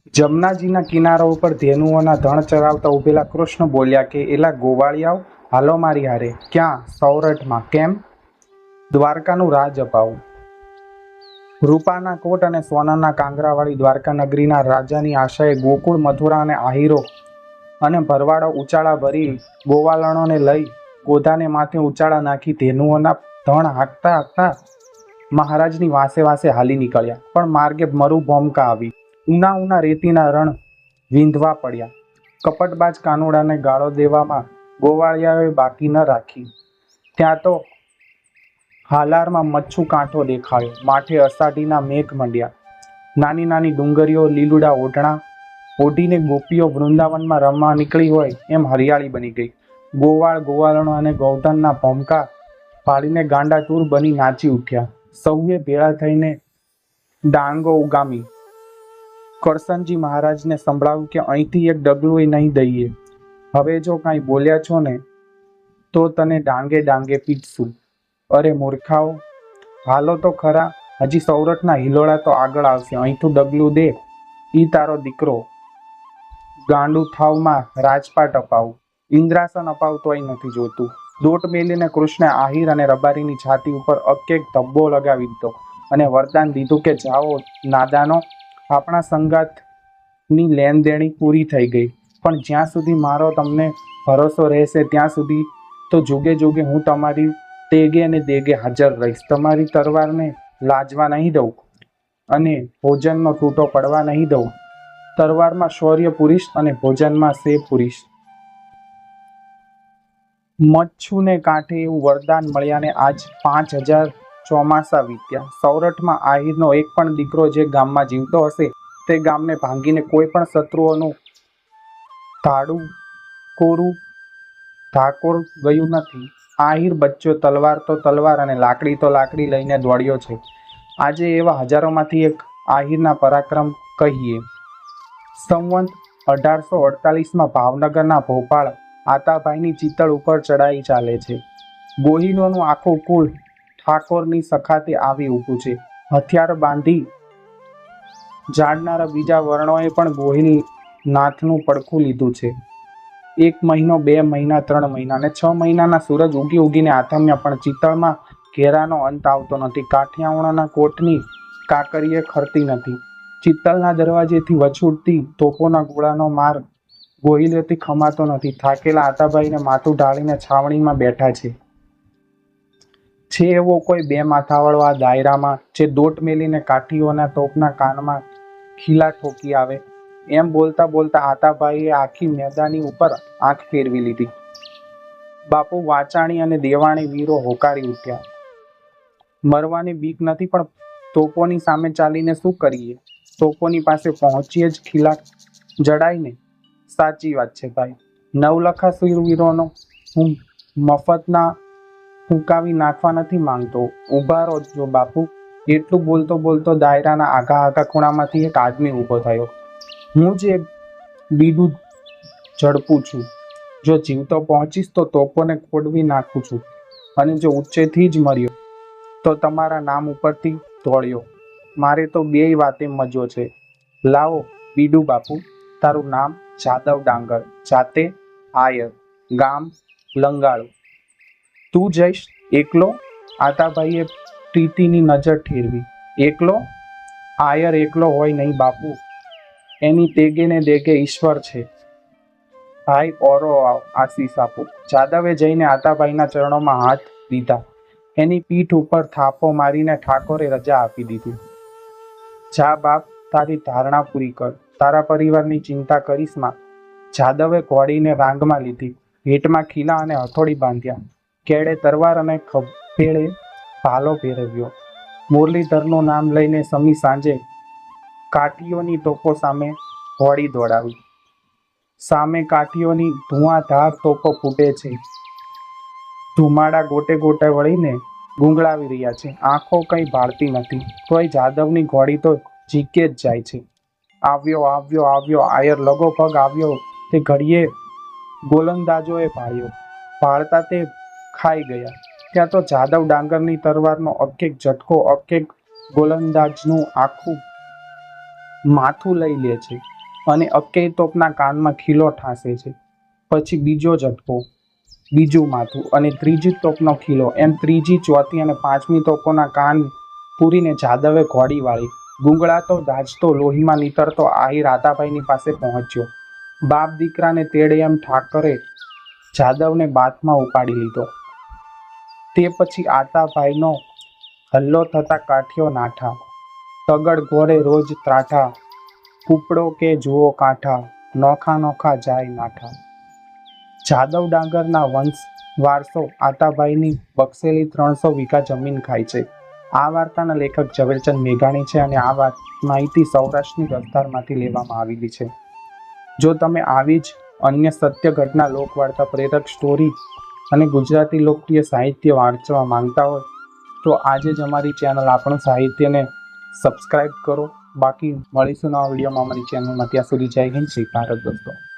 જમનાજીના કિનારા ઉપર ધેનુઓના ધણ ચરાવતા ઉભેલા કૃષ્ણ બોલ્યા કે એલા ગોવાળિયાઓ, હાલો મારી હારે. ક્યાં? સૌરઠમાં. કેમ? દ્વારકાનું રાજ અપાવું. રૂપાના કોટ અને સોનાના કાંગરાવાળી દ્વારકા નગરીના રાજાની આશાએ ગોકુળ, મથુરા અને આહીરો અને ભરવાડો ઉચાળા ભરી ગોવાલણોને લઈ ગોધાને માથે ઉચાળા નાખી ધેનુઓના ધણ હાંકતા હાંકતા મહારાજની વાસે વાસે હાલી નીકળ્યા. પણ માર્ગે મરુભૂમિકા આવી. ઉના ઉના રેતીના રણ વીંધવા પડ્યા. કપટબાજ કાનુડાને ગાળો દેવામાં ગોવાળિયાઓએ બાકી ન રાખી. ત્યાં તો હાલારમાં મચ્છુ કાંઠો દેખાયો. માઠે અષાઢીના મેઘ મંડ્યા. નાની નાની ડુંગરીઓ લીલુડા ઓઢણા ઓઢીને ગોપીઓ વૃંદાવનમાં રમવા નીકળી હોય એમ હરિયાળી બની ગઈ. ગોવાળ, ગોવાળણો અને ગૌધનના ભોમકા પાડીને ગાંડાતુર બની નાચી ઉઠ્યા. સૌએ ભેળા થઈને ડાંગો ઉગામી. કરસનજી મહારાજને સંભળાવ્યું કે અહીંથી એક ડગલું નહીં દઈએ. હવે જો કાંઈ બોલ્યા છો ને તો તને ડાંગે ડાંગે પીટશું. અરે મૂર્ખાઓ, હાલો તો ખરા. હજી સૌરઠના હિલોળા તો આગળ આવશે. અહીંથી ડગલું દે, ઈ તારો દીકરો ગાંડું થાવમાં રાજપાટ અપાવું. ઇન્દ્રાસન અપાવતોય નથી જોતું. દોટ મેલીને કૃષ્ણે આહિર અને રબારીની છાતી ઉપર અકેક ધબ્બો લગાવી દીધો અને વરદાન દીધું કે જાઓ નાદાનો, આપણા સંગાતની લેણદેણી પૂરી થઈ ગઈ. પણ જ્યાં સુધી મારો તમને ભરોસો રહેશે ત્યાં સુધી તો જુગે જુગે હું તમારી તેગે અને દેગે હાજર રહીશ. તમારી તરવારને લાજવા નહીં દઉં અને ભોજનનો તૂટો પડવા નહીં દઉં. તરવારમાં શૌર્ય પુરીશ અને ભોજનમાં સે પુરીશ. મચ્છુને કાંઠે એવું વરદાન મળ્યાને આજ 5000 ચોમાસા વીત્યા. સૌરઠમાં આહિરનો એક પણ દીકરો જે ગામમાં જીવતો હશે તે ગામને ભાંગીને કોઈ પણ શત્રુઓનું ધાડું કોરું ધાકોર ગયું નથી. આહિર બચ્ચો તલવાર તો તલવાર અને લાકડી તો લાકડી લઈને દોડ્યો છે. આજે એવા હજારોમાંથી એક આહિરના પરાક્રમ કહીએ. સંવંત 1848માં ભાવનગરના ભોપાળ આતાભાઈની ચિત્તળ ઉપર ચડાઈ ચાલે છે. ગોહિલોનું આખું કુળ ઠાકોરની સખાતે આવી ઊભું છે. હથિયાર બાંધી જાડનારા બીજા વર્ણોએ પણ ગોહિલ નાથનું પડખું લીધું છે. 1 મહિનો, 2 મહિના, 3 મહિના અને 6 મહિનાના સૂરજ ઉગી ઉગીને આથમ્યા પણ ચિત્તળમાં ઘેરાનો અંત આવતો નથી. કાઠિયાવાડના કોટની કાકરીએ ખરતી નથી. ચિત્તળના દરવાજેથી વછૂટતી તોપોના ગોળાનો માર ગોહિલોથી ખમાતો નથી. થાકેલા આતાભાઈને માથું ઢાળીને છાવણીમાં બેઠા છે એવો કોઈ બે માથાવાળો આ દાયરામાં જે દોટ મેલીને કાઠીઓના તોપના કાનમાં ખીલા ઠોકી આવે. એમ બોલતા બોલતા આતાભાઈએ આખી મેદાની ઉપર આંખ ફેરવી લીધી. બાપુ વાચાણી અને દેવાણી વીરો હોકારી ઉઠ્યા. મરવાની બીક નથી પણ તોપોની સામે ચાલીને શું કરીએ? તોપોની પાસે પહોંચીએ જ ખીલા જડાય ને. સાચી વાત છે ભાઈ. નવલખા શૂરવીરોનો હું મફતના ફૂંકાવી નાખવા નથી માંગતો. ઊભા રહો બાપુ. એટલું બોલતો બોલતો દાયરાના આઘા આઘા ખૂણામાંથી એક આદમી ઊભો થયો. હું જે બીડું ઝડપું છું. જો જીવતો પહોંચીશ તો તોપોને ખોડવી નાખું છું અને જો ઊંચેથી જ મર્યો તો તમારા નામ ઉપરથી દોડ્યો. મારે તો બેય વાતે મજો છે. લાવો બીડું બાપુ. તારું નામ? જાદવ ડાંગર. જાતે? આયર. ગામ? લંગાળું. તું જઈશ એકલો? આતાભાઈએ પ્રીતિની નજર ઠેરવી. એકલો? આયર એકલો હોય નહીં બાપુ. એની તેગે ને દેગે ઈશ્વર છે. ભાઈ ઓરો આશીષ આપો. જાદવે જઈને આતાભાઈના ચરણોમાં હાથ દીધા. એની પીઠ ઉપર થાપો મારીને ઠાકોરે રજા આપી દીધી. જા બાપ, તારી ધારણા પૂરી કર. તારા પરિવારની ચિંતા કરીશ માં. જાદવે ઘોડીને રાંગમાં લીધી. હેઠમાં ખીલા અને હથોડી બાંધ્યા. કેળે તરવાર અને ખભેળે ભાલો ફેરવ્યો. મુરલીધરનું નામ લઈને સમી સાંજે કાઠીઓની તોપો સામે ઘોડી દોડાવી. સામે કાઠીઓની ધુઆધાર તોપો ફૂટે છે. ધુમાડા ગોટે ગોટે વળીને ગુંગળાવી રહ્યા છે. આંખો કંઈ ભાળતી નથી. તોય જાદવની ઘોડી તો ઝીકે જ જાય છે. આવ્યો આવ્યો આવ્યો આયર લગોપગ આવ્યો. તે ઘડીએ ગોલંદાજોએ ભાળ્યો. ભાળતા તે ખાઈ ગયા. ત્યાં તો જાદવ ડાંગરની તરવારનો અકેક ઝટકો, અકેક ગોલંદાજનું આખું માથું લઈ લે છે અને અકેય તોપના કાનમાં ખીલો ઠાંસે છે. પછી બીજો ઝટકો, બીજું માથું અને ત્રીજી તોપનો ખીલો. એમ ત્રીજી, ચોથી અને પાંચમી તોપોના કાન પૂરીને જાદવે ઘોડી વાળી ગુંગળાતો દાઝતો લોહીમાં નીતરતો આહીર આતાભાઈની પાસે પહોંચ્યો. બાપ દીકરાને તેડે એમ ઠાકરે જાદવને બાથમાં ઉપાડી લીધો. તે પછી આતાભાઈનો હલ્લો થતા કાઠીઓ નાઠા, તગડ ઘોરે રોજ ત્રાઠા, કૂપડો કે જુઓ કાંઠા, નોખા નોખા જાય નાઠા. જાદવ ડાંગરના વંશ વારસો આતાભાઈની બક્ષેલી 300 વીઘા જમીન ખાય છે. આ વાર્તાના લેખક ઝવેરચંદ મેઘાણી છે અને આ માહિતી સૌરાષ્ટ્રની દસ્તારમાંથી લેવામાં આવેલી છે. જો તમે આવી જ અન્ય સત્ય ઘટના, લોકવાર્તા, પ્રેરક સ્ટોરી અને ગુજરાતી લોકપ્રિય સાહિત્ય વાંચવા માંગતા હોય તો આજે જ અમારી ચેનલ આપણું સાહિત્યને સબસ્ક્રાઈબ કરો. બાકી મળીશું નવા વિડીયોમાં અમારી ચેનલમાં. ત્યાં સુધી જય હિન્દ, જય ભારત દોસ્તો.